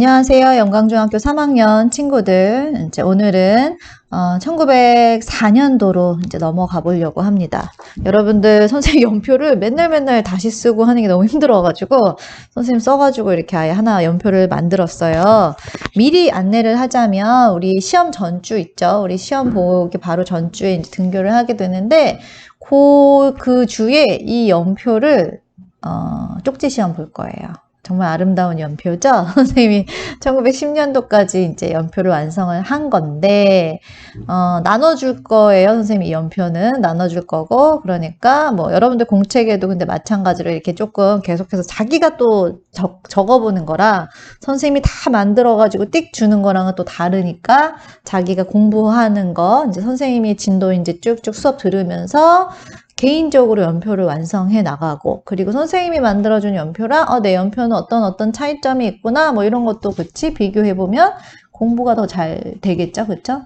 안녕하세요. 영광중학교 3학년 친구들. 이제 오늘은 1904년도로 이제 넘어가 보려고 합니다. 여러분들 선생님 연표를 맨날 다시 쓰고 하는 게 너무 힘들어가지고 선생님 써가지고 이렇게 아예 하나 연표를 만들었어요. 미리 안내를 하자면 우리 시험 전주 있죠. 우리 시험 보기 바로 전주에 이제 등교를 하게 되는데 그 주에 이 연표를 쪽지 시험 볼 거예요. 정말 아름다운 연표죠? 선생님이 1910년도까지 이제 연표를 완성을 한 건데, 나눠줄 거예요. 선생님이 이 연표는 나눠줄 거고, 그러니까 뭐 여러분들 공책에도 근데 마찬가지로 이렇게 조금 계속해서 자기가 또 적어보는 거라 선생님이 다 만들어가지고 띡 주는 거랑은 또 다르니까 자기가 공부하는 거, 이제 선생님이 진도 이제 쭉쭉 수업 들으면서 개인적으로 연표를 완성해 나가고, 그리고 선생님이 만들어준 연표랑 내 연표는 어떤 차이점이 있구나 뭐 이런 것도 같이 비교해보면 공부가 더 잘 되겠죠, 그쵸?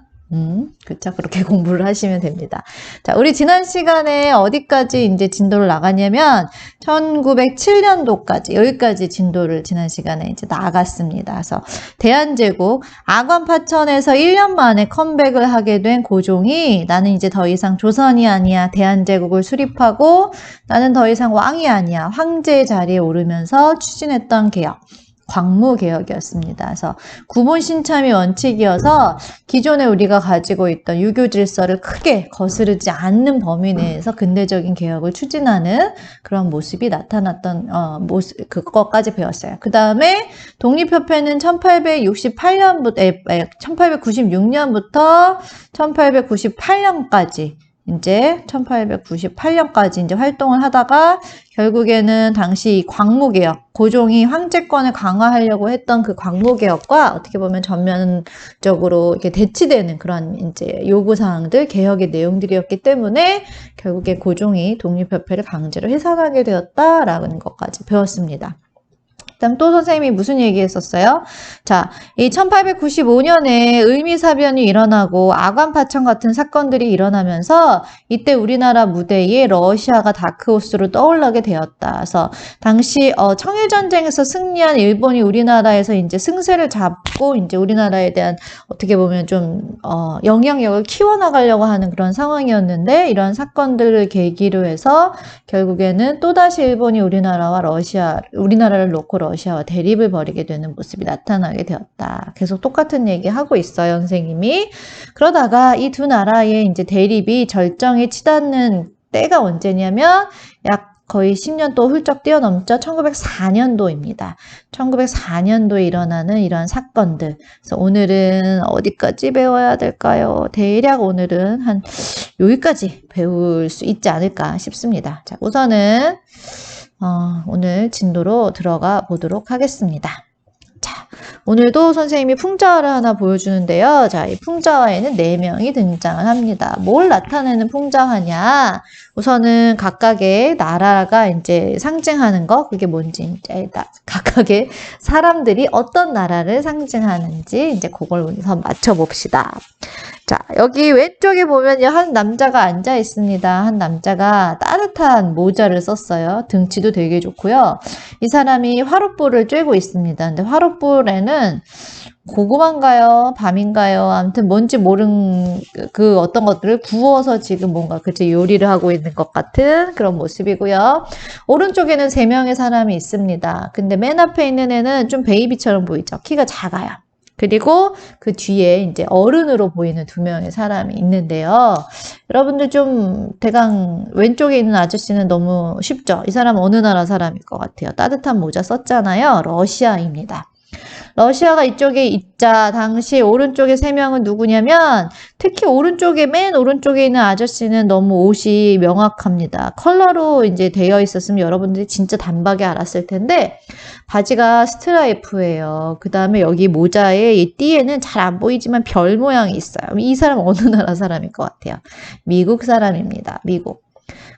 그쵸. 그렇게 공부를 하시면 됩니다. 자, 우리 지난 시간에 어디까지 이제 진도를 나갔냐면 1907년도까지 여기까지 진도를 지난 시간에 이제 나갔습니다. 그래서 대한제국 아관파천에서 1년 만에 컴백을 하게 된 고종이 나는 이제 더 이상 조선이 아니야. 대한제국을 수립하고 나는 더 이상 왕이 아니야. 황제 자리에 오르면서 추진했던 개혁. 광무개혁이었습니다. 그래서 구본신참이 원칙이어서 기존에 우리가 가지고 있던 유교 질서를 크게 거스르지 않는 범위 내에서 근대적인 개혁을 추진하는 그런 모습이 나타났던 그것까지 배웠어요. 그 다음에 독립협회는 1896년부터 1898년까지 이제 1898년까지 이제 활동을 하다가 결국에는 당시 광무개혁, 고종이 황제권을 강화하려고 했던 그 광무개혁과 어떻게 보면 전면적으로 이렇게 대치되는 그런 이제 요구사항들, 개혁의 내용들이었기 때문에 결국에 고종이 독립협회를 강제로 해산하게 되었다라는 것까지 배웠습니다. 그다음 또 선생님이 무슨 얘기 했었어요? 자, 이 1895년에 을미사변이 일어나고 아관파천 같은 사건들이 일어나면서 이때 우리나라 무대에 러시아가 다크호스로 떠올라게 되었다. 그래서 당시 청일전쟁에서 승리한 일본이 우리나라에서 이제 승세를 잡고 이제 우리나라에 대한 어떻게 보면 좀 영향력을 키워나가려고 하는 그런 상황이었는데 이런 사건들을 계기로 해서 결국에는 또다시 일본이 우리나라를 놓고 러시아와 대립을 벌이게 되는 모습이 나타나게 되었다. 계속 똑같은 얘기 하고 있어요, 선생님이. 그러다가 이 두 나라의 이제 대립이 절정에 치닫는 때가 언제냐면 약 거의 10년 또 훌쩍 뛰어넘죠. 1904년도입니다. 1904년도에 일어나는 이러한 사건들. 그래서 오늘은 어디까지 배워야 될까요? 대략 오늘은 한 여기까지 배울 수 있지 않을까 싶습니다. 자, 우선은 오늘 진도로 들어가 보도록 하겠습니다. 자, 오늘도 선생님이 풍자화를 하나 보여주는데요. 자, 이 풍자화에는 4명이 등장을 합니다. 뭘 나타내는 풍자화냐? 우선은 각각의 나라가 이제 상징하는 거, 그게 뭔지 이제 각각의 사람들이 어떤 나라를 상징하는지 이제 그걸 우선 맞춰봅시다. 자, 여기 왼쪽에 보면요. 한 남자가 앉아 있습니다. 한 남자가 따뜻한 모자를 썼어요. 등치도 되게 좋고요. 이 사람이 화롯불을 쬐고 있습니다. 근데 화롯불에는 고구마인가요? 밤인가요? 아무튼 뭔지 모르는 그 어떤 것들을 구워서 지금 뭔가 그치 요리를 하고 있는 것 같은 그런 모습이고요. 오른쪽에는 3명의 사람이 있습니다. 근데 맨 앞에 있는 애는 좀 베이비처럼 보이죠? 키가 작아요. 그리고 그 뒤에 이제 어른으로 보이는 2명의 사람이 있는데요. 여러분들 좀 대강 왼쪽에 있는 아저씨는 너무 쉽죠? 이 사람은 어느 나라 사람일 것 같아요? 따뜻한 모자 썼잖아요. 러시아입니다. 러시아가 이쪽에 있자 당시 오른쪽에 3명은 누구냐면 특히 맨 오른쪽에 있는 아저씨는 너무 옷이 명확합니다. 컬러로 이제 되어 있었으면 여러분들이 진짜 단박에 알았을 텐데 바지가 스트라이프예요. 그 다음에 여기 모자에 이 띠에는 잘 안 보이지만 별 모양이 있어요. 이 사람은 어느 나라 사람일 것 같아요? 미국 사람입니다. 미국.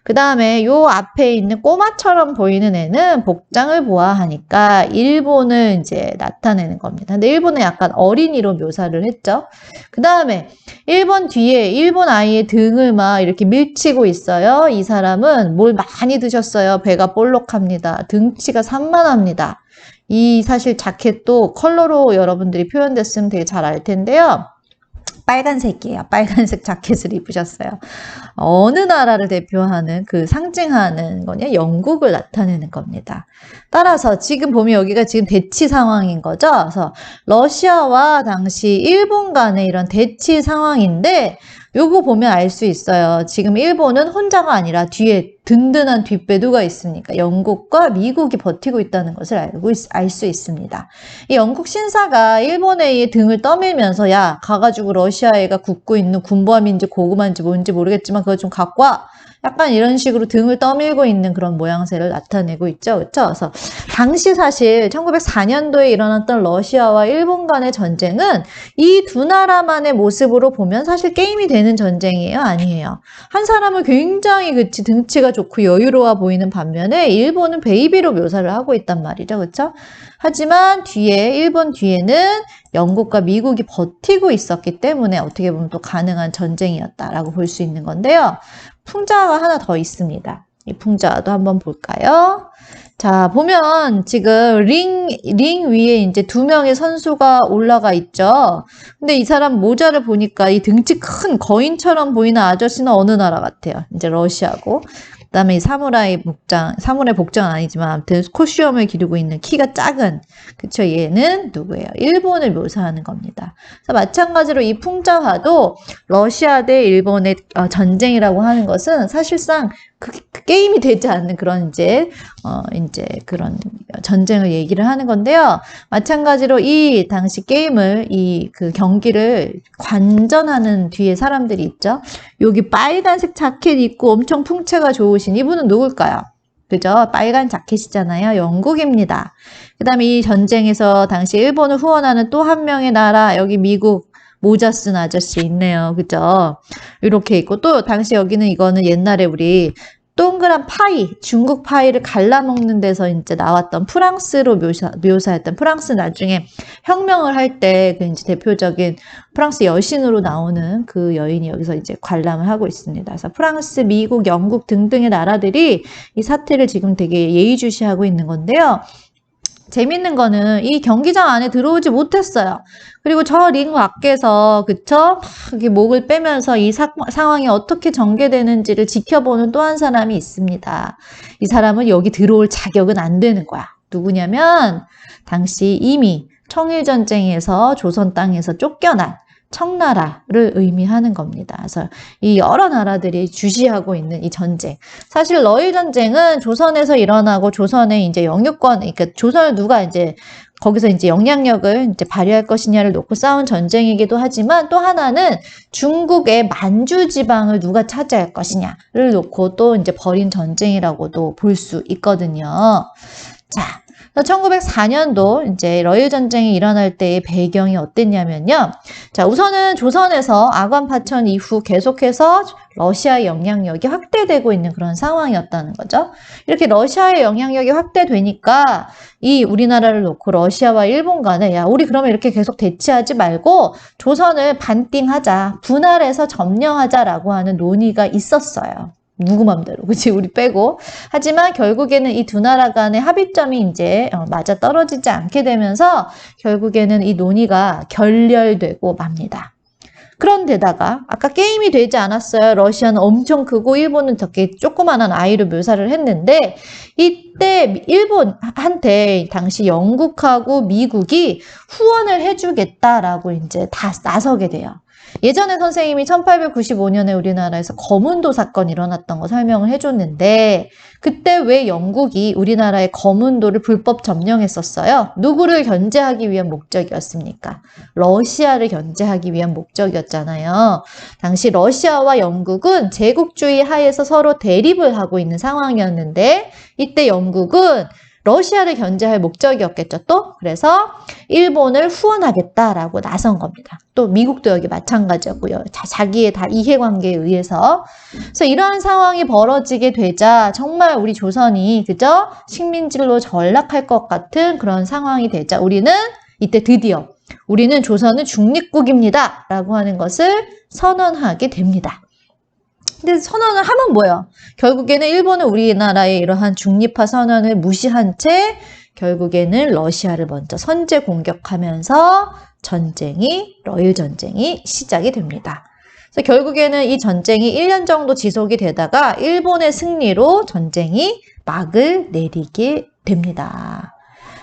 그 다음에 요 앞에 있는 꼬마처럼 보이는 애는 복장을 보아하니까 일본을 이제 나타내는 겁니다. 근데 일본은 약간 어린이로 묘사를 했죠. 그 다음에 일본 뒤에 일본 아이의 등을 막 이렇게 밀치고 있어요. 이 사람은 뭘 많이 드셨어요. 배가 볼록합니다. 등치가 산만합니다. 이 사실 자켓도 컬러로 여러분들이 표현됐으면 되게 잘 알 텐데요. 빨간색이에요. 빨간색 자켓을 입으셨어요. 어느 나라를 대표하는 그 상징하는 거냐? 영국을 나타내는 겁니다. 따라서 지금 보면 여기가 지금 대치 상황인 거죠. 그래서 러시아와 당시 일본 간의 이런 대치 상황인데 요거 보면 알 수 있어요. 지금 일본은 혼자가 아니라 뒤에 든든한 뒷배두가 있으니까 영국과 미국이 버티고 있다는 것을 알 수 있습니다. 이 영국 신사가 일본의 등을 떠밀면서 야 가가지고 러시아애가 굽고 있는 군부함인지 고구마인지 뭔지 모르겠지만 그거 좀 갖고 와. 약간 이런 식으로 등을 떠밀고 있는 그런 모양새를 나타내고 있죠. 그렇죠? 그래서 당시 사실 1904년도에 일어났던 러시아와 일본 간의 전쟁은 이 두 나라만의 모습으로 보면 사실 게임이 되는 전쟁이에요? 아니에요. 한 사람은 굉장히 그치 등치가 좋고 여유로워 보이는 반면에 일본은 베이비로 묘사를 하고 있단 말이죠. 그렇죠? 하지만 일본 뒤에는 영국과 미국이 버티고 있었기 때문에 어떻게 보면 또 가능한 전쟁이었다라고 볼 수 있는 건데요. 풍자가 하나 더 있습니다. 이 풍자도 한번 볼까요? 자, 보면 지금 링 위에 이제 두 명의 선수가 올라가 있죠. 근데 이 사람 모자를 보니까 이 등치 큰 거인처럼 보이는 아저씨는 어느 나라 같아요? 이제 러시아고. 그다음에 이 사무라이 복장은 아니지만 아무튼 코시엄을 기르고 있는 키가 작은 그쵸 얘는 누구예요? 일본을 묘사하는 겁니다. 그래서 마찬가지로 이 풍자화도 러시아 대 일본의 전쟁이라고 하는 것은 사실상 그 게임이 되지 않는 그런 이제 그런 전쟁을 얘기를 하는 건데요. 마찬가지로 이 당시 게임을 그 경기를 관전하는 뒤에 사람들이 있죠. 여기 빨간색 자켓 입고 엄청 풍채가 좋으신 이분은 누굴까요? 그죠? 빨간 자켓이잖아요. 영국입니다. 그 다음에 이 전쟁에서 당시 일본을 후원하는 또 한 명의 나라 여기 미국 모자 쓴 아저씨 있네요. 그죠? 이렇게 있고 또 당시 여기는 이거는 옛날에 우리 동그란 파이, 중국 파이를 갈라먹는 데서 이제 나왔던 프랑스로 묘사했던 프랑스 나중에 혁명을 할 때 그 이제 대표적인 프랑스 여신으로 나오는 그 여인이 여기서 이제 관람을 하고 있습니다. 그래서 프랑스, 미국, 영국 등등의 나라들이 이 사태를 지금 되게 예의주시하고 있는 건데요. 재밌는 거는 이 경기장 안에 들어오지 못했어요. 그리고 저 링 밖에서 그쵸? 이렇게 목을 빼면서 이 상황이 어떻게 전개되는지를 지켜보는 또 한 사람이 있습니다. 이 사람은 여기 들어올 자격은 안 되는 거야. 누구냐면 당시 이미 청일전쟁에서 조선 땅에서 쫓겨난 청나라를 의미하는 겁니다. 그래서 이 여러 나라들이 주시하고 있는 이 전쟁. 사실 러일 전쟁은 조선에서 일어나고 조선의 이제 영유권, 그러니까 조선을 누가 이제 거기서 이제 영향력을 이제 발휘할 것이냐를 놓고 싸운 전쟁이기도 하지만 또 하나는 중국의 만주 지방을 누가 차지할 것이냐를 놓고 또 이제 벌인 전쟁이라고도 볼 수 있거든요. 자. 1904년도 이제 러일 전쟁이 일어날 때의 배경이 어땠냐면요. 자, 우선은 조선에서 아관 파천 이후 계속해서 러시아의 영향력이 확대되고 있는 그런 상황이었다는 거죠. 이렇게 러시아의 영향력이 확대되니까 이 우리나라를 놓고 러시아와 일본 간에 야, 우리 그러면 이렇게 계속 대치하지 말고 조선을 반띵하자, 분할해서 점령하자라고 하는 논의가 있었어요. 누구 맘대로, 그치? 우리 빼고. 하지만 결국에는 이 두 나라 간의 합의점이 이제 맞아 떨어지지 않게 되면서 결국에는 이 논의가 결렬되고 맙니다. 그런데다가 아까 게임이 되지 않았어요. 러시아는 엄청 크고 일본은 저렇게 조그만한 아이로 묘사를 했는데 이때 일본한테 당시 영국하고 미국이 후원을 해주겠다라고 이제 다 나서게 돼요. 예전에 선생님이 1895년에 우리나라에서 거문도 사건이 일어났던 거 설명을 해줬는데 그때 왜 영국이 우리나라의 거문도를 불법 점령했었어요? 누구를 견제하기 위한 목적이었습니까? 러시아를 견제하기 위한 목적이었잖아요. 당시 러시아와 영국은 제국주의 하에서 서로 대립을 하고 있는 상황이었는데 이때 영국은 러시아를 견제할 목적이었겠죠, 또? 그래서 일본을 후원하겠다라고 나선 겁니다. 또 미국도 여기 마찬가지였고요. 자기의 다 이해관계에 의해서. 그래서 이러한 상황이 벌어지게 되자 정말 우리 조선이 그죠? 식민지로 전락할 것 같은 그런 상황이 되자 우리는 이때 드디어 우리는 조선은 중립국입니다. 라고 하는 것을 선언하게 됩니다. 근데 선언을 하면 뭐예요? 결국에는 일본은 우리나라의 이러한 중립화 선언을 무시한 채 결국에는 러시아를 먼저 선제 공격하면서 러일 전쟁이 시작이 됩니다. 그래서 결국에는 이 전쟁이 1년 정도 지속이 되다가 일본의 승리로 전쟁이 막을 내리게 됩니다.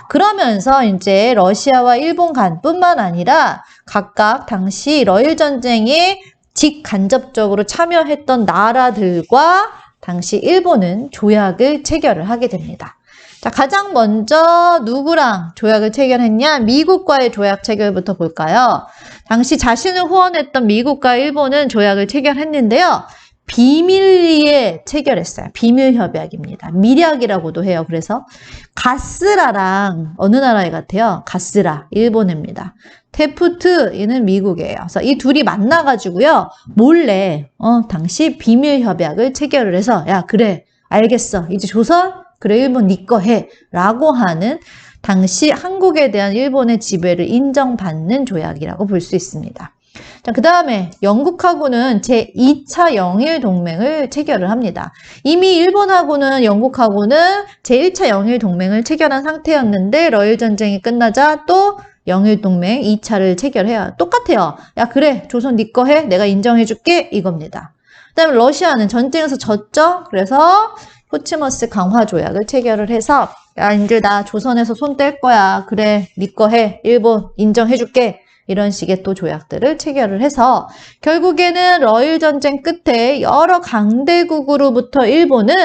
그러면서 이제 러시아와 일본 간뿐만 아니라 각각 당시 러일 전쟁에 직간접적으로 참여했던 나라들과 당시 일본은 조약을 체결을 하게 됩니다. 자, 가장 먼저 누구랑 조약을 체결했냐? 미국과의 조약 체결부터 볼까요? 당시 자신을 후원했던 미국과 일본은 조약을 체결했는데요. 비밀리에 체결했어요. 비밀협약입니다. 밀약이라고도 해요. 그래서 가스라랑 어느 나라에 같아요? 가스라, 일본입니다. 테프트, 얘는 미국이에요. 그래서 이 둘이 만나가지고요. 몰래 당시 비밀협약을 체결을 해서 야 그래 알겠어. 이제 조선? 그래 일본 네 거 해. 라고 하는 당시 한국에 대한 일본의 지배를 인정받는 조약이라고 볼 수 있습니다. 자, 그 다음에 영국하고는 제2차 영일동맹을 체결을 합니다. 이미 일본하고는 영국하고는 제1차 영일동맹을 체결한 상태였는데 러일 전쟁이 끝나자 또 영일동맹 2차를 체결해요. 똑같아요. 야 그래 조선 네 거 해. 내가 인정해줄게. 이겁니다. 그 다음에 러시아는 전쟁에서 졌죠. 그래서 포츠머스 강화 조약을 체결을 해서 야 이제 나 조선에서 손 뗄 거야. 그래 네 거 해. 일본 인정해줄게. 이런 식의 또 조약들을 체결을 해서 결국에는 러일 전쟁 끝에 여러 강대국으로부터 일본은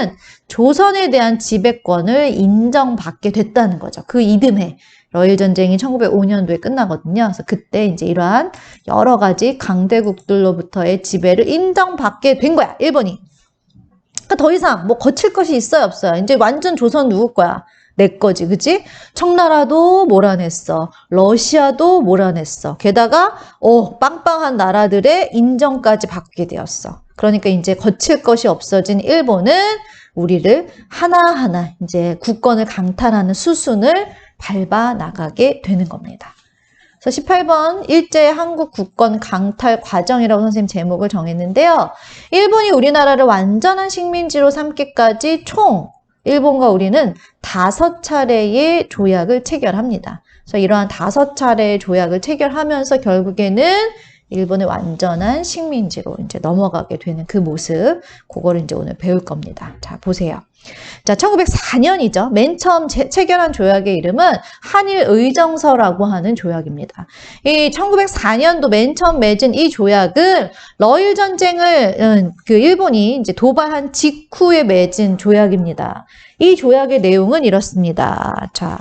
조선에 대한 지배권을 인정받게 됐다는 거죠. 그 이듬해 러일 전쟁이 1905년도에 끝나거든요. 그래서 그때 이제 이러한 여러 가지 강대국들로부터의 지배를 인정받게 된 거야, 일본이. 그러니까 더 이상 뭐 거칠 것이 있어요, 없어요? 이제 완전 조선 누구 거야? 내 거지, 그치? 청나라도 몰아냈어. 러시아도 몰아냈어. 게다가 빵빵한 나라들의 인정까지 받게 되었어. 그러니까 이제 거칠 것이 없어진 일본은 우리를 하나하나 이제 국권을 강탈하는 수순을 밟아 나가게 되는 겁니다. 그래서 18번 일제 한국 국권 강탈 과정이라고 선생님 제목을 정했는데요. 일본이 우리나라를 완전한 식민지로 삼기까지 총 일본과 우리는 5차례의 조약을 체결합니다. 그래서 이러한 5차례의 조약을 체결하면서 결국에는 일본의 완전한 식민지로 이제 넘어가게 되는 그 모습, 그거를 이제 오늘 배울 겁니다. 자, 보세요. 자, 1904년이죠. 맨 처음 체결한 조약의 이름은 한일의정서라고 하는 조약입니다. 이 1904년도 맨 처음 맺은 이 조약은 러일 전쟁을 그 일본이 이제 도발한 직후에 맺은 조약입니다. 이 조약의 내용은 이렇습니다. 자,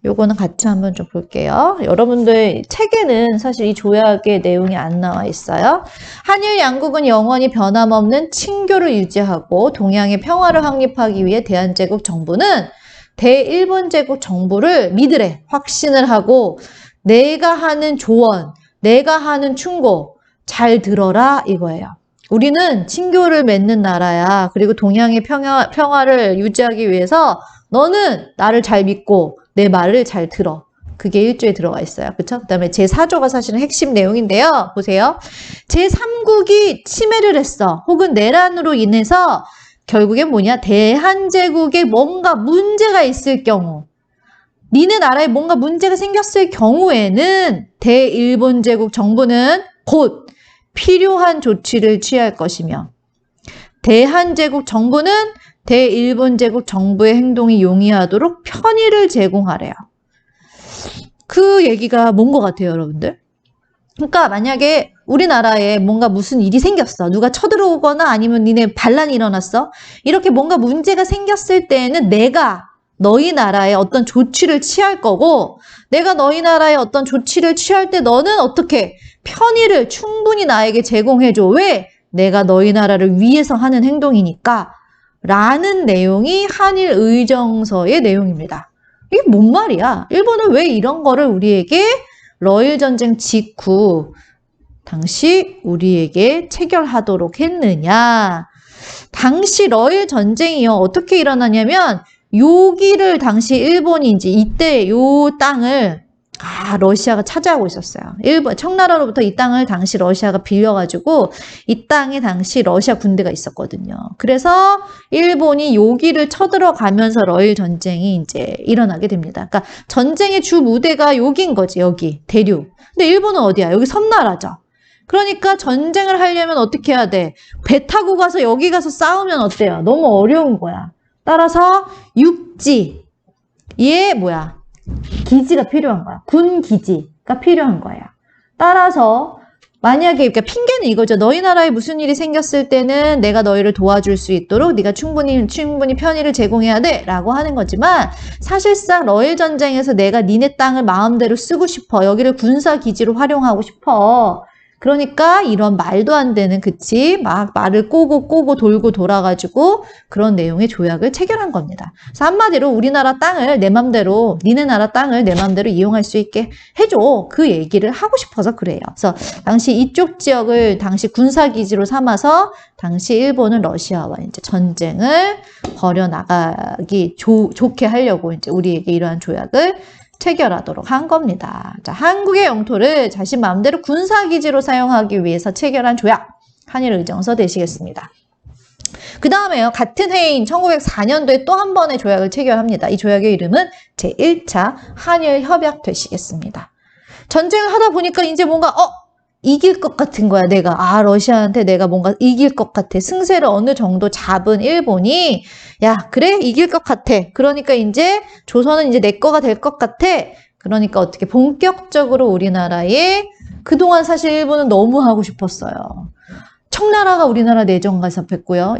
요거는 같이 한번 좀 볼게요. 여러분들 책에는 사실 이 조약의 내용이 안 나와 있어요. 한일 양국은 영원히 변함없는 친교를 유지하고 동양의 평화를 확립하기 위해 대한제국 정부는 대일본 제국 정부를 믿으래. 확신을 하고 내가 하는 조언, 내가 하는 충고 잘 들어라 이거예요. 우리는 친교를 맺는 나라야. 그리고 동양의 평화를 유지하기 위해서 너는 나를 잘 믿고 내 말을 잘 들어. 그게 1조에 들어가 있어요. 그쵸? 그 다음에 제4조가 사실은 핵심 내용인데요. 보세요. 제3국이 침해를 했어. 혹은 내란으로 인해서 결국엔 뭐냐? 대한제국에 뭔가 문제가 있을 경우, 니네 나라에 뭔가 문제가 생겼을 경우에는 대일본제국 정부는 곧 필요한 조치를 취할 것이며 대한제국 정부는 대일본제국 정부의 행동이 용이하도록 편의를 제공하래요. 그 얘기가 뭔 것 같아요, 여러분들? 그러니까 만약에 우리나라에 뭔가 무슨 일이 생겼어. 누가 쳐들어오거나 아니면 니네 반란이 일어났어. 이렇게 뭔가 문제가 생겼을 때에는 내가 너희 나라에 어떤 조치를 취할 거고 내가 너희 나라에 어떤 조치를 취할 때 너는 어떻게 편의를 충분히 나에게 제공해줘. 왜? 내가 너희 나라를 위해서 하는 행동이니까. 라는 내용이 한일의정서의 내용입니다. 이게 뭔 말이야? 일본은 왜 이런 거를 우리에게 러일 전쟁 직후 당시 우리에게 체결하도록 했느냐? 당시 러일 전쟁이요. 어떻게 일어나냐면 여기를 당시 일본이 이제 이때 요 땅을 러시아가 차지하고 있었어요. 일본, 청나라로부터 이 땅을 당시 러시아가 빌려가지고 이 땅에 당시 러시아 군대가 있었거든요. 그래서 일본이 여기를 쳐들어가면서 러일 전쟁이 이제 일어나게 됩니다. 그러니까 전쟁의 주 무대가 여기인 거지, 여기, 대륙. 근데 일본은 어디야? 여기 섬나라죠. 그러니까 전쟁을 하려면 어떻게 해야 돼? 배 타고 가서 여기 가서 싸우면 어때요? 너무 어려운 거야. 따라서 육지에 기지가 필요한 거야. 군 기지가 필요한 거예요. 따라서 만약에 그러니까 핑계는 이거죠. 너희 나라에 무슨 일이 생겼을 때는 내가 너희를 도와줄 수 있도록 네가 충분히 편의를 제공해야 돼 라고 하는 거지만 사실상 러일 전쟁에서 내가 니네 땅을 마음대로 쓰고 싶어. 여기를 군사 기지로 활용하고 싶어. 그러니까 이런 말도 안 되는 그치 막 말을 꼬고 돌고 돌아가지고 그런 내용의 조약을 체결한 겁니다. 그래서 한마디로 우리나라 땅을 내 맘대로 니네 나라 땅을 내 맘대로 이용할 수 있게 해줘. 그 얘기를 하고 싶어서 그래요. 그래서 당시 이쪽 지역을 당시 군사기지로 삼아서 당시 일본은 러시아와 이제 전쟁을 벌여나가기 좋게 하려고 이제 우리에게 이러한 조약을 체결하도록 한 겁니다. 자, 한국의 영토를 자신 마음대로 군사기지로 사용하기 위해서 체결한 조약, 한일의정서 되시겠습니다. 그 다음에요. 같은 해인 1904년도에 또 한 번의 조약을 체결합니다. 이 조약의 이름은 제1차 한일협약 되시겠습니다. 전쟁을 하다 보니까 이제 뭔가 이길 것 같은 거야, 내가. 러시아한테 내가 뭔가 이길 것 같아. 승세를 어느 정도 잡은 일본이, 야, 그래? 이길 것 같아. 그러니까 이제 조선은 이제 내 거가 될 것 같아. 그러니까 어떻게 본격적으로 우리나라에 그동안 사실 일본은 너무 하고 싶었어요. 청나라가 우리나라 내정 간섭했고요.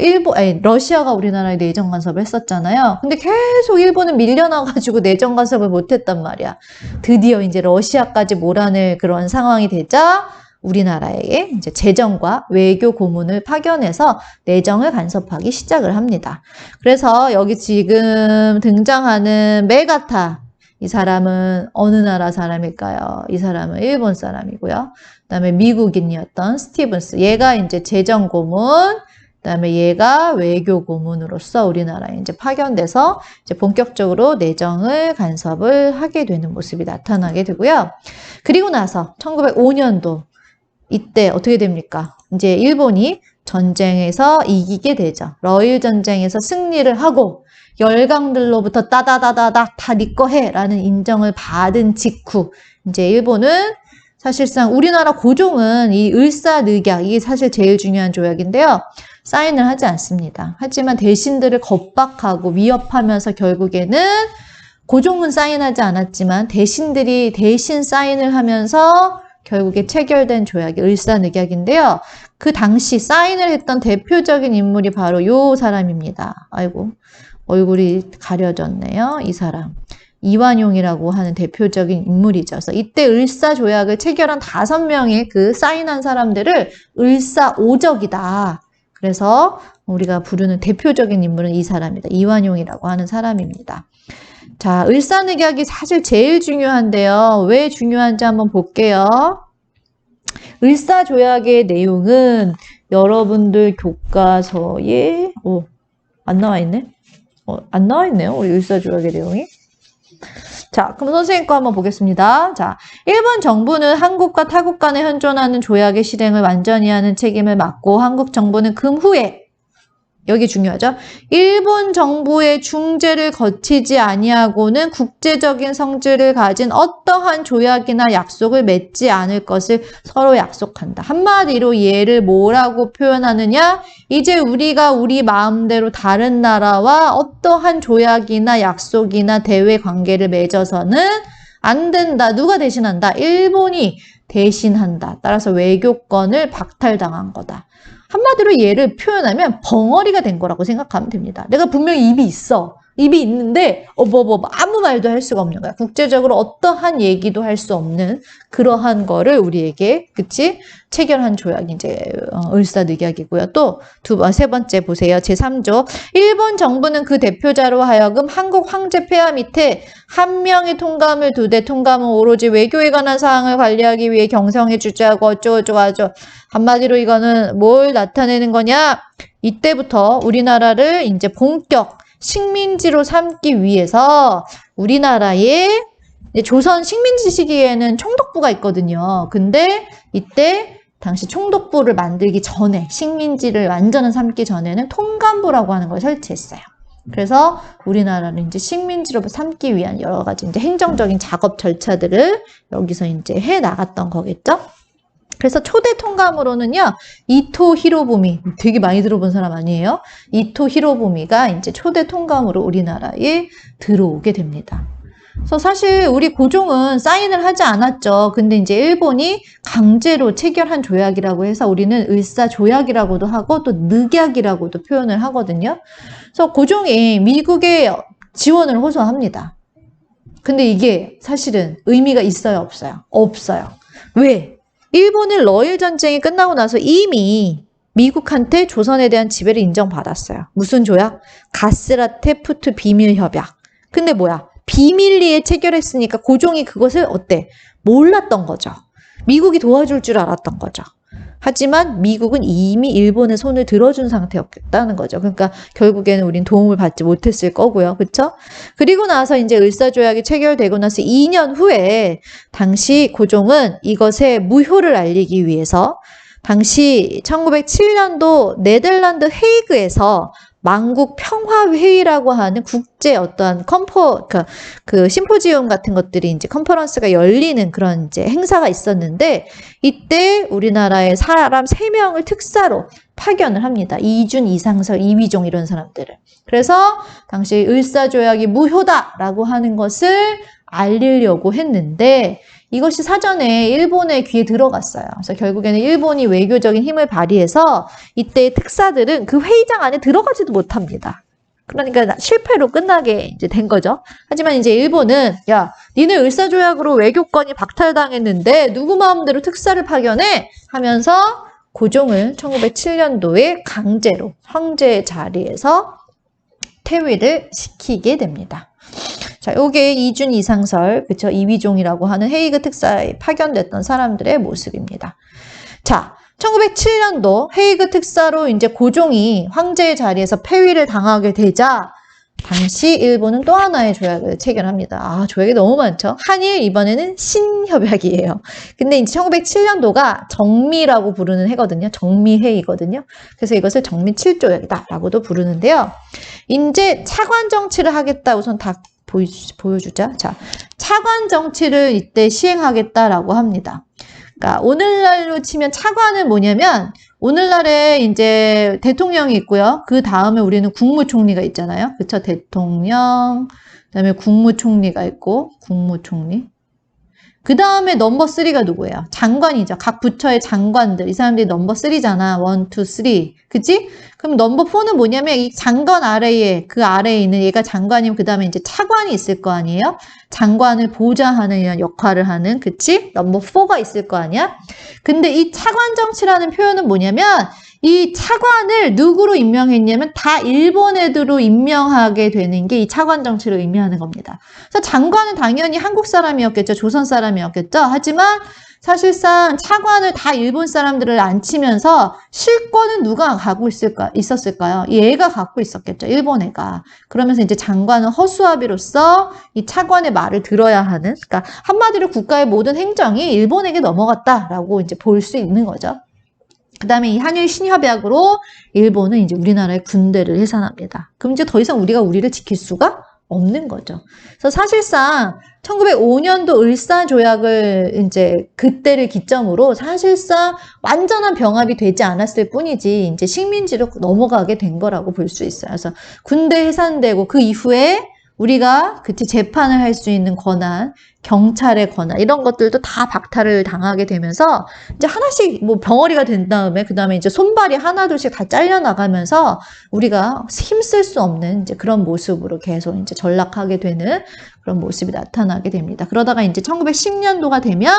러시아가 우리나라에 내정 간섭을 했었잖아요. 근데 계속 일본은 밀려나가지고 내정 간섭을 못했단 말이야. 드디어 이제 러시아까지 몰아낼 그런 상황이 되자 우리나라에 이제 재정과 외교 고문을 파견해서 내정을 간섭하기 시작을 합니다. 그래서 여기 지금 등장하는 메가타, 이 사람은 어느 나라 사람일까요? 이 사람은 일본 사람이고요. 그다음에 미국인이었던 스티븐스, 얘가 이제 재정 고문, 그다음에 얘가 외교 고문으로서 우리나라에 이제 파견돼서 이제 본격적으로 내정을 간섭을 하게 되는 모습이 나타나게 되고요. 그리고 나서 1905년도 이때 어떻게 됩니까? 이제 일본이 전쟁에서 이기게 되죠. 러일 전쟁에서 승리를 하고 열강들로부터 따다다다다 다 네 거 해 라는 인정을 받은 직후 이제 일본은 사실상 우리나라 고종은 이 을사늑약, 이게 사실 제일 중요한 조약인데요. 사인을 하지 않습니다. 하지만 대신들을 겁박하고 위협하면서 결국에는 고종은 사인하지 않았지만 대신들이 대신 사인을 하면서 결국에 체결된 조약이 을사늑약인데요. 그 당시 사인을 했던 대표적인 인물이 바로 요 사람입니다. 아이고, 얼굴이 가려졌네요. 이 사람. 이완용이라고 하는 대표적인 인물이죠. 그래서 이때 을사조약을 체결한 5명의 그 사인한 사람들을 을사오적이다. 그래서 우리가 부르는 대표적인 인물은 이 사람입니다. 이완용이라고 하는 사람입니다. 자, 을사늑약이 사실 제일 중요한데요. 왜 중요한지 한번 볼게요. 을사조약의 내용은 여러분들 교과서에 안 나와 있네? 안 나와 있네요. 우리 을사조약의 내용이. 자, 그럼 선생님 거 한번 보겠습니다. 자, 일본 정부는 한국과 타국 간에 현존하는 조약의 실행을 완전히 하는 책임을 맡고 한국 정부는 금후에, 여기 중요하죠. 일본 정부의 중재를 거치지 아니하고는 국제적인 성질을 가진 어떠한 조약이나 약속을 맺지 않을 것을 서로 약속한다. 한마디로 얘를 뭐라고 표현하느냐? 이제 우리가 우리 마음대로 다른 나라와 어떠한 조약이나 약속이나 대외 관계를 맺어서는 안 된다. 누가 대신한다? 일본이 대신한다. 따라서 외교권을 박탈당한 거다. 한마디로 얘를 표현하면 벙어리가 된 거라고 생각하면 됩니다. 내가 분명히 입이 있어. 입이 있는데 아무 말도 할 수가 없는 거야. 국제적으로 어떠한 얘기도 할 수 없는 그러한 거를 우리에게 그치? 체결한 조약이 이제 을사늑약이고요. 또 세 번째 보세요. 제3조. 일본 정부는 그 대표자로 하여금 한국 황제 폐하 밑에 한 명의 통감을 두되 통감은 오로지 외교에 관한 사항을 관리하기 위해 경성에 주재하고 어쩌고저쩌고 하죠. 한마디로 이거는 뭘 나타내는 거냐? 이때부터 우리나라를 이제 본격 식민지로 삼기 위해서 우리나라에 조선 식민지 시기에는 총독부가 있거든요. 근데 이때 당시 총독부를 만들기 전에 식민지를 완전히 삼기 전에는 통감부라고 하는 걸 설치했어요. 그래서 우리나라는 이제 식민지로 삼기 위한 여러 가지 이제 행정적인 작업 절차들을 여기서 이제 해 나갔던 거겠죠. 그래서 초대 통감으로는요, 이토 히로부미, 되게 많이 들어본 사람 아니에요? 이토 히로부미가 이제 초대 통감으로 우리나라에 들어오게 됩니다. 그래서 사실 우리 고종은 사인을 하지 않았죠. 근데 이제 일본이 강제로 체결한 조약이라고 해서 우리는 을사조약이라고도 하고 또 늑약이라고도 표현을 하거든요. 그래서 고종이 미국에 지원을 호소합니다. 근데 이게 사실은 의미가 있어요, 없어요? 없어요. 왜? 일본은 러일 전쟁이 끝나고 나서 이미 미국한테 조선에 대한 지배를 인정받았어요. 무슨 조약? 가스라테푸트 비밀협약. 근데 뭐야? 비밀리에 체결했으니까 고종이 그것을 어때? 몰랐던 거죠. 미국이 도와줄 줄 알았던 거죠. 하지만 미국은 이미 일본의 손을 들어준 상태였다는 거죠. 그러니까 결국에는 우린 도움을 받지 못했을 거고요. 그렇죠? 그리고 나서 이제 을사조약이 체결되고 나서 2년 후에 당시 고종은 이것의 무효를 알리기 위해서 당시 1907년도 네덜란드 헤이그에서 만국 평화회의라고 하는 국제 어떠한 그 심포지움 같은 것들이 이제 컨퍼런스가 열리는 그런 이제 행사가 있었는데 이때 우리나라의 사람 3명을 특사로 파견을 합니다. 이준, 이상설, 이휘종 이런 사람들을. 그래서 당시 을사조약이 무효다라고 하는 것을 알리려고 했는데 이것이 사전에 일본의 귀에 들어갔어요. 그래서 결국에는 일본이 외교적인 힘을 발휘해서 이때 특사들은 그 회의장 안에 들어가지도 못합니다. 그러니까 실패로 끝나게 이제 된 거죠. 하지만 이제 일본은 야, 니네 을사조약으로 외교권이 박탈당했는데 누구 마음대로 특사를 파견해? 하면서 고종을 1907년도에 강제로 황제의 자리에서 퇴위를 시키게 됩니다. 자, 요게 이준, 이상설, 그쵸? 이휘종이라고 하는 헤이그 특사에 파견됐던 사람들의 모습입니다. 자, 1907년도 헤이그 특사로 이제 고종이 황제의 자리에서 폐위를 당하게 되자 당시 일본은 또 하나의 조약을 체결합니다. 아, 조약이 너무 많죠? 한일 이번에는 신협약이에요. 근데 이제 1907년도가 정미라고 부르는 해거든요. 정미회의거든요. 그래서 이것을 정미 7조약이다라고도 부르는데요. 이제 차관 정치를 하겠다. 우선 다 보여주자. 자, 차관 정치를 이때 시행하겠다라고 합니다. 그러니까 오늘날로 치면 차관은 뭐냐면 오늘날에 이제 대통령이 있고요. 그 다음에 우리는 국무총리가 있잖아요. 그쵸? 대통령, 그다음에 국무총리가 있고 국무총리. 그 다음에 넘버 3가 누구예요? 장관이죠. 각 부처의 장관들. 이 사람들이 넘버 3잖아. 1, 2, 3. 그치? 그럼 넘버 4는 뭐냐면 이 장관 아래에, 그 아래에 있는 얘가 장관이면 그 다음에 이제 차관이 있을 거 아니에요? 장관을 보좌하는 이런 역할을 하는, 그치? 넘버 4가 있을 거 아니야? 근데 이 차관 정치라는 표현은 뭐냐면 이 차관을 누구로 임명했냐면 다 일본 애들로 임명하게 되는 게 이 차관 정치를 의미하는 겁니다. 그래서 장관은 당연히 한국 사람이었겠죠. 조선 사람이었겠죠. 하지만 사실상 차관을 다 일본 사람들을 앉히면서 실권은 누가 갖고 있었을까요? 얘가 갖고 있었겠죠. 일본 애가. 그러면서 이제 장관은 허수아비로서 이 차관의 말을 들어야 하는, 그러니까 한마디로 국가의 모든 행정이 일본에게 넘어갔다라고 이제 볼 수 있는 거죠. 그 다음에 이 한일 신협약으로 일본은 이제 우리나라의 군대를 해산합니다. 그럼 이제 더 이상 우리가 우리를 지킬 수가 없는 거죠. 그래서 사실상 1905년도 을사조약을 이제 그때를 기점으로 사실상 완전한 병합이 되지 않았을 뿐이지 이제 식민지로 넘어가게 된 거라고 볼 수 있어요. 그래서 군대 해산되고 그 이후에 우리가 그때 재판을 할 수 있는 권한, 경찰의 권한 이런 것들도 다 박탈을 당하게 되면서 이제 하나씩 뭐 병어리가 된 다음에 그 다음에 이제 손발이 하나둘씩 다 잘려 나가면서 우리가 힘쓸 수 없는 이제 그런 모습으로 계속 이제 전락하게 되는 그런 모습이 나타나게 됩니다. 그러다가 이제 1910년도가 되면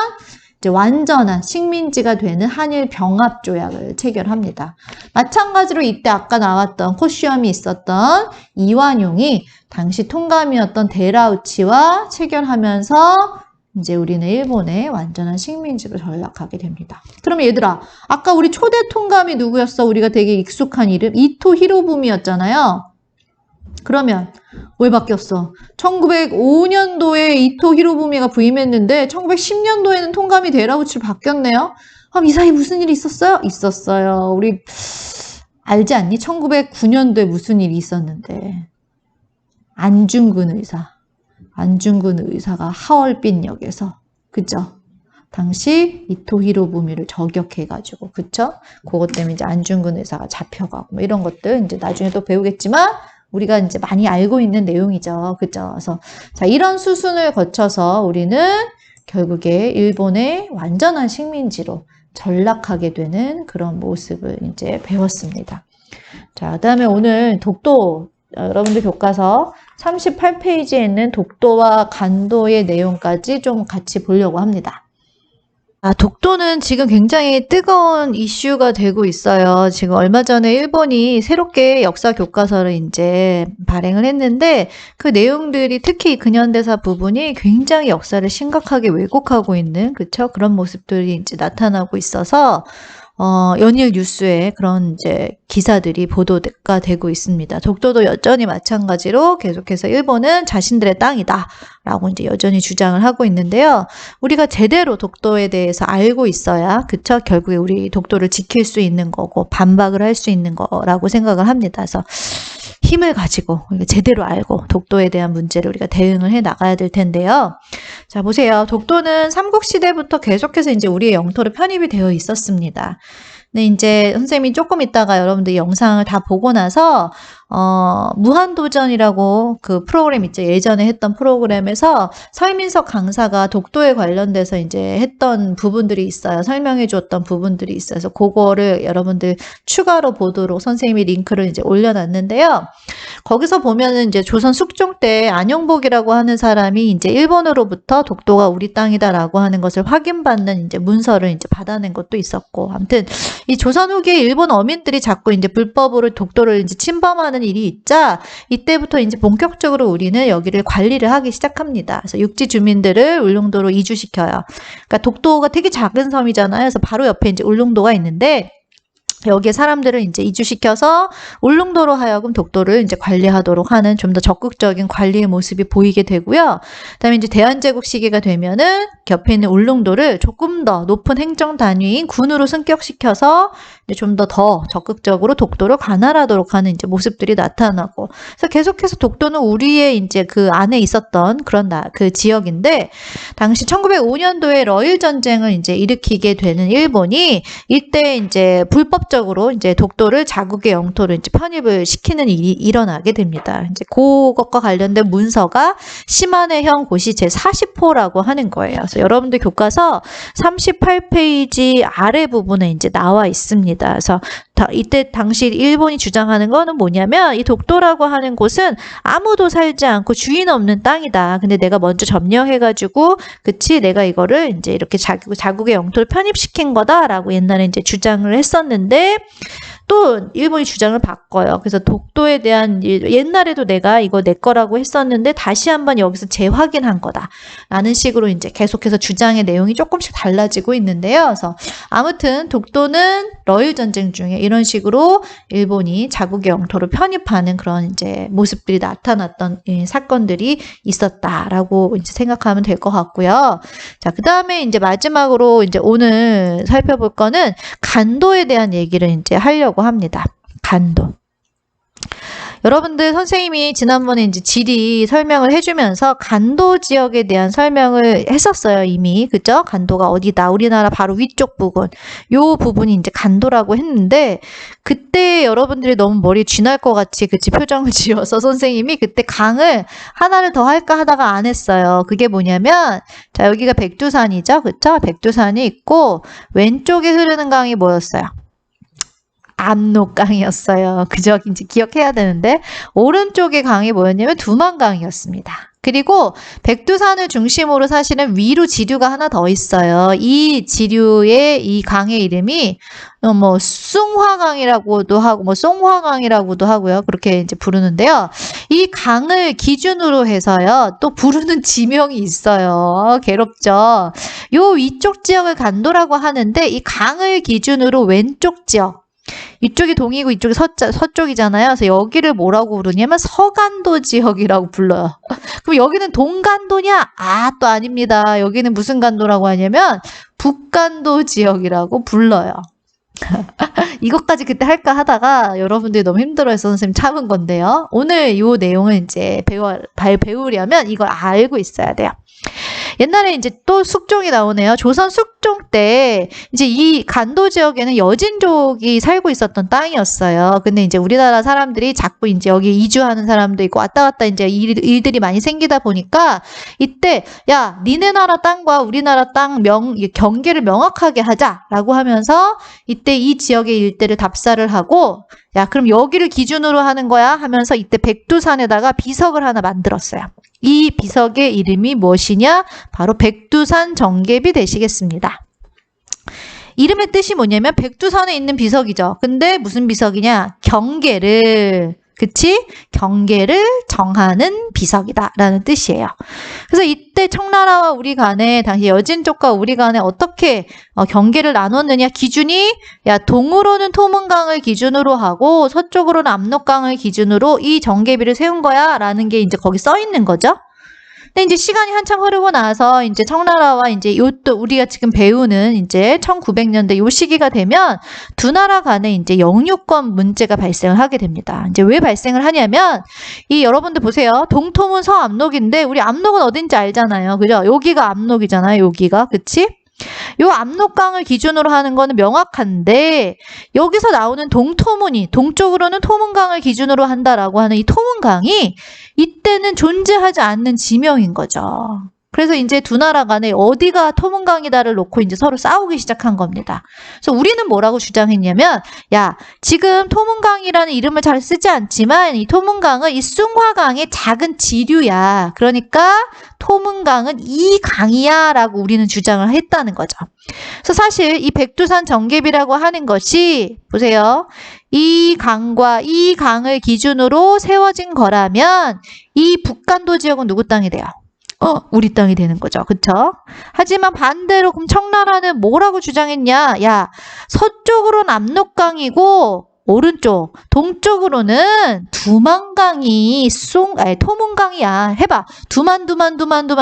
이제 완전한 식민지가 되는 한일 병합 조약을 체결합니다. 마찬가지로 이때 아까 나왔던 코시험이 있었던 이완용이 당시 통감이었던 데라우치와 체결하면서 이제 우리는 일본의 완전한 식민지로 전락하게 됩니다. 그럼 얘들아, 아까 우리 초대 통감이 누구였어? 우리가 되게 익숙한 이름 이토 히로부미였잖아요. 그러면 왜 바뀌었어? 1905년도에 이토 히로부미가 부임했는데 1910년도에는 통감이 데라우치로 바뀌었네요. 그럼 이 사이 무슨 일이 있었어요? 있었어요. 우리 알지 않니? 1909년도에 무슨 일이 있었는데 안중근 의사가 하얼빈역에서 그죠? 당시 이토 히로부미를 저격해가지고 그쵸? 그것 때문에 이제 안중근 의사가 잡혀가고 뭐 이런 것들 이제 나중에 또 배우겠지만 우리가 이제 많이 알고 있는 내용이죠. 그죠? 그래서 자, 이런 수순을 거쳐서 우리는 결국에 일본의 완전한 식민지로 전락하게 되는 그런 모습을 이제 배웠습니다. 자, 그다음에 오늘 독도 여러분들 교과서 38페이지에 있는 독도와 간도의 내용까지 좀 같이 보려고 합니다. 독도는 지금 굉장히 뜨거운 이슈가 되고 있어요. 지금 얼마 전에 일본이 새롭게 역사 교과서를 이제 발행을 했는데 그 내용들이 특히 근현대사 부분이 굉장히 역사를 심각하게 왜곡하고 있는 그런 모습들이 이제 나타나고 있어서 연일 뉴스에 그런 이제 기사들이 보도가 되고 있습니다. 독도도 여전히 마찬가지로 계속해서 일본은 자신들의 땅이다 라고 이제 여전히 주장을 하고 있는데요. 우리가 제대로 독도에 대해서 알고 있어야 결국에 우리 독도를 지킬 수 있는 거고 반박을 할 수 있는 거라고 생각을 합니다. 그래서 힘을 가지고 우리가 제대로 알고 독도에 대한 문제를 우리가 대응을 해 나가야 될 텐데요. 자, 보세요. 독도는 삼국시대부터 계속해서 이제 우리의 영토로 편입이 되어 있었습니다. 근데 이제 선생님이 조금 있다가 여러분들 영상을 다 보고 나서 무한도전이라고 그 프로그램 있죠. 예전에 했던 프로그램에서 설민석 강사가 독도에 관련돼서 이제 했던 부분들이 있어요. 설명해 줬던 부분들이 있어요. 그래서 그거를 여러분들 추가로 보도록 선생님이 링크를 이제 올려놨는데요. 거기서 보면은 이제 조선 숙종 때 안영복이라고 하는 사람이 이제 일본으로부터 독도가 우리 땅이다라고 하는 것을 확인받는 이제 문서를 이제 받아낸 것도 있었고, 아무튼 이 조선 후기에 일본 어민들이 자꾸 이제 불법으로 독도를 이제 침범하는 일이 있자 이때부터 이제 본격적으로 우리는 여기를 관리를 하기 시작합니다. 그래서 육지 주민들을 울릉도로 이주시켜요. 그러니까 독도가 되게 작은 섬이잖아요. 그래서 바로 옆에 이제 울릉도가 있는데 여기에 사람들을 이제 이주시켜서 울릉도로 하여금 독도를 이제 관리하도록 하는 좀 더 적극적인 관리의 모습이 보이게 되고요. 그다음에 이제 대한제국 시기가 되면은 옆에 있는 울릉도를 조금 더 높은 행정 단위인 군으로 승격시켜서 좀 더 적극적으로 독도를 관할하도록 하는 이제 모습들이 나타나고, 그래서 계속해서 독도는 우리의 이제 그 안에 있었던 그런 그 지역인데, 당시 1905년도에 러일 전쟁을 이제 일으키게 되는 일본이 이때 이제 불법적으로 이제 독도를 자국의 영토로 이제 편입을 시키는 일이 일어나게 됩니다. 이제 그것과 관련된 문서가 시마네형 고시 제40호라고 하는 거예요. 그래서 여러분들 교과서 38페이지 아래 부분에 이제 나와 있습니다. 그래서 이때 당시 일본이 주장하는 거는 뭐냐면, 이 독도라고 하는 곳은 아무도 살지 않고 주인 없는 땅이다. 근데 내가 먼저 점령해가지고, 그치, 내가 이거를 이제 이렇게 자국의 영토를 편입시킨 거다라고 옛날에 이제 주장을 했었는데, 또 일본이 주장을 바꿔요. 그래서 독도에 대한 옛날에도 내가 이거 내 거라고 했었는데 다시 한번 여기서 재확인한 거다 라는 식으로 이제 계속해서 주장의 내용이 조금씩 달라지고 있는데요. 그래서 아무튼 독도는 러일 전쟁 중에 이런 식으로 일본이 자국의 영토를 편입하는 그런 이제 모습들이 나타났던 사건들이 있었다라고 이제 생각하면 될 것 같고요. 자, 그 다음에 이제 마지막으로 이제 오늘 살펴볼 거는 간도에 대한 얘기를 이제 하려고 합니다. 간도. 여러분들 선생님이 지난번에 이제 지리 설명을 해주면서 간도 지역에 대한 설명을 했었어요, 이미. 그죠? 간도가 어디다? 우리나라 바로 위쪽 부분. 요 부분이 이제 간도라고 했는데, 그때 여러분들이 너무 머리 쥐날 것 같이 그치 표정을 지어서 선생님이 그때 강을 하나를 더 할까 하다가 안 했어요. 그게 뭐냐면, 자, 여기가 백두산이죠? 그쵸? 백두산이 있고, 왼쪽에 흐르는 강이 뭐였어요? 압록강이었어요. 그죠? 이제 기억해야 되는데, 오른쪽의 강이 뭐였냐면 두만강이었습니다. 그리고 백두산을 중심으로 사실은 위로 지류가 하나 더 있어요. 이 지류의 이 강의 이름이 뭐 숭화강이라고도 하고 뭐 송화강이라고도 하고요. 그렇게 이제 부르는데요. 이 강을 기준으로 해서요, 또 부르는 지명이 있어요. 괴롭죠. 요 위쪽 지역을 간도라고 하는데, 이 강을 기준으로 왼쪽 지역, 이쪽이 동이고 이쪽이 서쪽이잖아요. 그래서 여기를 뭐라고 부르냐면 서간도 지역이라고 불러요. 그럼 여기는 동간도냐? 아, 또 아닙니다. 여기는 무슨 간도라고 하냐면 북간도 지역이라고 불러요. 이것까지 그때 할까 하다가 여러분들이 너무 힘들어해서 선생님 참은 건데요. 오늘 이 내용은 이제 배우려면 이걸 알고 있어야 돼요. 옛날에 이제 또 숙종이 나오네요. 조선 숙종 때 이제 이 간도 지역에는 여진족이 살고 있었던 땅이었어요. 근데 이제 우리나라 사람들이 자꾸 이제 여기 이주하는 사람도 있고 왔다 갔다 이제 일들이 많이 생기다 보니까 이때 야, 니네 나라 땅과 우리나라 땅 경계를 명확하게 하자라고 하면서 이때 이 지역의 일대를 답사를 하고 야, 그럼 여기를 기준으로 하는 거야 하면서 이때 백두산에다가 비석을 하나 만들었어요. 이 비석의 이름이 무엇이냐? 바로 백두산 정계비 되시겠습니다. 이름의 뜻이 뭐냐면 백두산에 있는 비석이죠. 근데 무슨 비석이냐? 경계를 정하는 비석이다 라는 뜻이에요. 그래서 이때 청나라와 우리 간에 당시 여진족과 우리 간에 어떻게 경계를 나눴느냐? 기준이 동으로는 토문강을 기준으로 하고 서쪽으로는 압록강을 기준으로 이 정계비를 세운 거야 라는 게 이제 거기 써 있는 거죠. 근데 이제 시간이 한참 흐르고 나서 이제 청나라와 이제 또 우리가 지금 배우는 이제 1900년대 요 시기가 되면 두 나라 간에 이제 영유권 문제가 발생을 하게 됩니다. 이제 왜 발생을 하냐면 이 여러분들 보세요. 동토문 서압록인데 우리 압록은 어딘지 알잖아요. 그죠? 여기가 압록이잖아요. 여기가. 그치? 요 압록강을 기준으로 하는 거는 명확한데 여기서 나오는 동토문이 동쪽으로는 토문강을 기준으로 한다라고 하는 이 토문강이 이때는 존재하지 않는 지명인 거죠. 그래서 이제 두 나라 간에 어디가 토문강이다를 놓고 이제 서로 싸우기 시작한 겁니다. 그래서 우리는 뭐라고 주장했냐면, 야, 지금 토문강이라는 이름을 잘 쓰지 않지만 이 토문강은 이 숭화강의 작은 지류야. 그러니까 토문강은 이 강이야 라고 우리는 주장을 했다는 거죠. 그래서 사실 이 백두산 정계비라고 하는 것이 보세요. 이 강과 이 강을 기준으로 세워진 거라면 이 북간도 지역은 누구 땅이 돼요? 우리 땅이 되는 거죠. 그쵸? 하지만 반대로 그럼 청나라는 뭐라고 주장했냐? 야, 서쪽으로는 압록강이고 오른쪽, 동쪽으로는 두만강이 토문강이야. 해봐. 두만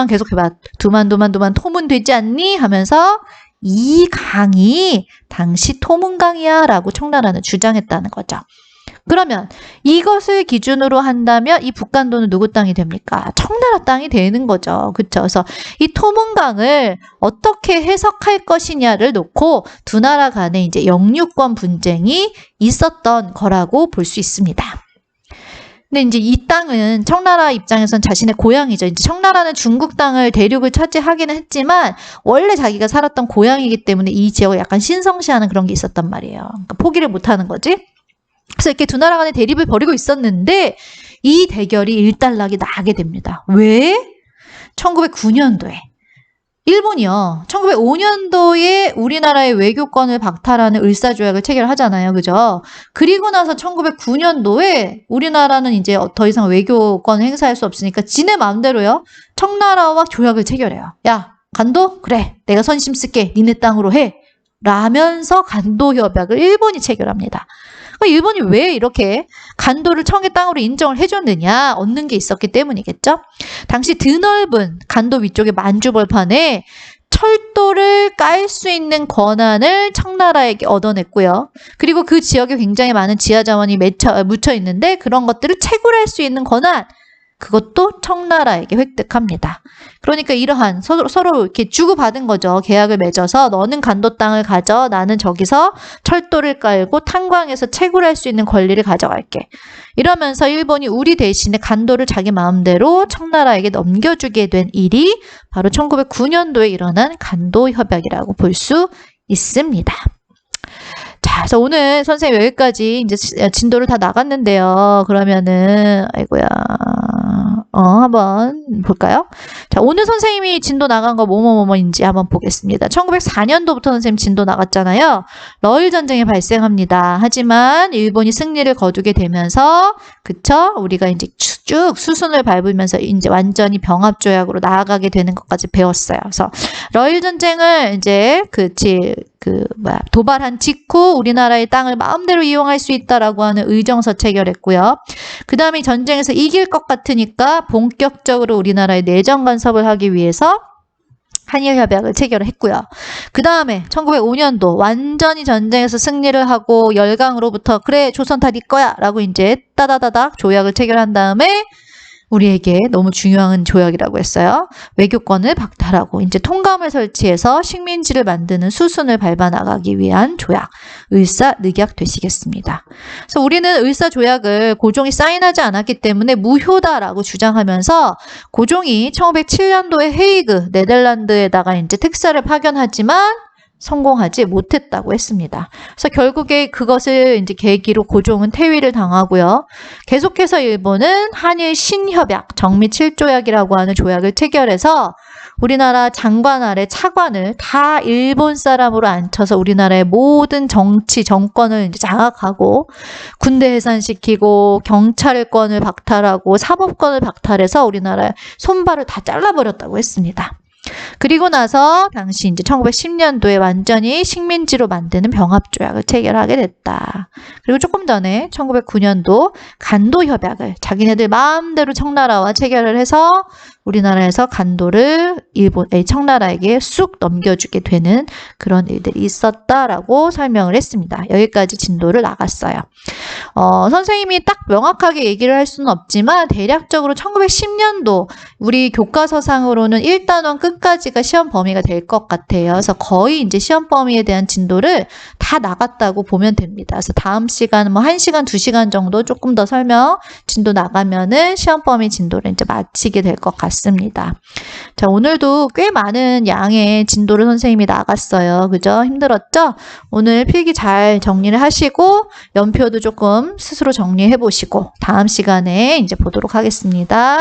계속 해봐. 두만 토문 되지 않니? 하면서 이 강이 당시 토문강이야 라고 청나라는 주장했다는 거죠. 그러면 이것을 기준으로 한다면 이 북간도는 누구 땅이 됩니까? 청나라 땅이 되는 거죠. 그쵸? 그래서 이 토문강을 어떻게 해석할 것이냐를 놓고 두 나라 간에 이제 영유권 분쟁이 있었던 거라고 볼 수 있습니다. 근데 이제 이 땅은 청나라 입장에선 자신의 고향이죠. 이제 청나라는 중국 땅을 대륙을 차지하기는 했지만 원래 자기가 살았던 고향이기 때문에 이 지역을 약간 신성시하는 그런 게 있었단 말이에요. 그러니까 포기를 못하는 거지. 그래서 이렇게 두 나라 간의 대립을 벌이고 있었는데 이 대결이 일단락이 나게 됩니다. 왜? 1909년도에 일본이요. 1905년도에 우리나라의 외교권을 박탈하는 을사조약을 체결하잖아요. 그죠? 그리고 나서 1909년도에 우리나라는 이제 더 이상 외교권을 행사할 수 없으니까 지네 마음대로요. 청나라와 조약을 체결해요. 야, 간도? 그래. 내가 선심 쓸게. 니네 땅으로 해. 라면서 간도 협약을 일본이 체결합니다. 일본이 왜 이렇게 간도를 청의 땅으로 인정을 해줬느냐? 얻는 게 있었기 때문이겠죠? 당시 드넓은 간도 위쪽의 만주벌판에 철도를 깔 수 있는 권한을 청나라에게 얻어냈고요. 그리고 그 지역에 굉장히 많은 지하자원이 묻혀 있는데 그런 것들을 채굴할 수 있는 권한, 그것도 청나라에게 획득합니다. 그러니까 이러한 서로 이렇게 주고받은 거죠. 계약을 맺어서 너는 간도 땅을 가져, 나는 저기서 철도를 깔고 탄광해서 채굴할 수 있는 권리를 가져갈게. 이러면서 일본이 우리 대신에 간도를 자기 마음대로 청나라에게 넘겨주게 된 일이 바로 1909년도에 일어난 간도 협약이라고 볼 수 있습니다. 자, 그래서 오늘 선생님 여기까지 이제 진도를 다 나갔는데요. 그러면은 아이고야. 한번 볼까요? 자, 오늘 선생님이 진도 나간 거 뭐뭐뭐뭐인지 한번 보겠습니다. 1904년도부터 선생님 진도 나갔잖아요. 러일 전쟁이 발생합니다. 하지만 일본이 승리를 거두게 되면서, 그쵸? 우리가 이제 쭉 수순을 밟으면서 이제 완전히 병합조약으로 나아가게 되는 것까지 배웠어요. 그래서 러일 전쟁을 이제 도발한 직후 우리나라의 땅을 마음대로 이용할 수 있다라고 하는 의정서 체결했고요. 그 다음에 전쟁에서 이길 것 같으니까 본격적으로 우리나라의 내정 간섭을 하기 위해서 한일협약을 체결했고요. 그 다음에 1905년도 완전히 전쟁에서 승리를 하고 열강으로부터 그래 조선 다 네 거야 라고 이제 따다다닥 조약을 체결한 다음에 우리에게 너무 중요한 조약이라고 했어요. 외교권을 박탈하고 이제 통감을 설치해서 식민지를 만드는 수순을 밟아 나가기 위한 조약, 을사늑약 되시겠습니다. 그래서 우리는 을사조약을 고종이 사인하지 않았기 때문에 무효다라고 주장하면서 고종이 1907년도에 헤이그, 네덜란드에다가 이제 특사를 파견하지만 성공하지 못했다고 했습니다. 그래서 결국에 그것을 이제 계기로 고종은 퇴위를 당하고요. 계속해서 일본은 한일 신협약, 정미 7조약이라고 하는 조약을 체결해서 우리나라 장관 아래 차관을 다 일본 사람으로 앉혀서 우리나라의 모든 정치, 정권을 이제 장악하고 군대 해산시키고 경찰권을 박탈하고 사법권을 박탈해서 우리나라의 손발을 다 잘라버렸다고 했습니다. 그리고 나서 당시 이제 1910년도에 완전히 식민지로 만드는 병합조약을 체결하게 됐다. 그리고 조금 전에 1909년도 간도협약을 자기네들 마음대로 청나라와 체결을 해서 우리나라에서 간도를 청나라에게 쑥 넘겨주게 되는 그런 일들이 있었다라고 설명을 했습니다. 여기까지 진도를 나갔어요. 선생님이 딱 명확하게 얘기를 할 수는 없지만 대략적으로 1910년도 우리 교과서상으로는 1단원 끝까지가 시험 범위가 될 것 같아요. 그래서 거의 이제 시험 범위에 대한 진도를 다 나갔다고 보면 됩니다. 그래서 다음 시간 뭐 1시간, 2시간 정도 조금 더 설명 진도 나가면은 시험 범위 진도를 이제 마치게 될 것 같습니다. 자, 오늘도 꽤 많은 양의 진도를 선생님이 나갔어요. 그죠? 힘들었죠? 오늘 필기 잘 정리를 하시고 연표도 조금 스스로 정리해 보시고 다음 시간에 이제 보도록 하겠습니다.